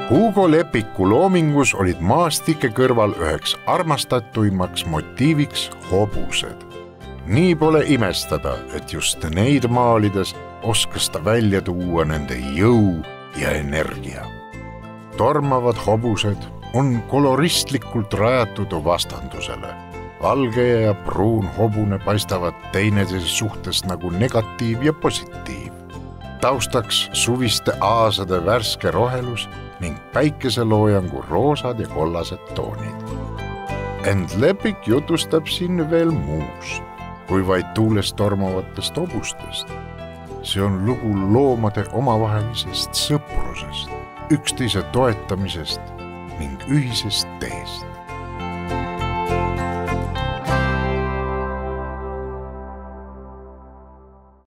Hugo Lepiku loomingus olid maastike kõrval üheks armastatuimaks motiiviks hobused. Nii pole imestada, et just neid maalides oskas ta välja tuua nende jõu ja energia. Tormavad hobused on koloristlikult rajatud vastandusele. Valge ja pruun hobune paistavad teineteise suhtes nagu negatiiv ja positiiv. Taustaks suviste aasade värske rohelus ning päikeseloojangu roosad ja kollased toonid. Ent Lepik jutustab siin veel muus, kui vaid tuules tormavatest hobustest. See on lugu loomade omavahelisest sõprusest, üksteise toetamisest ning ühisest teest.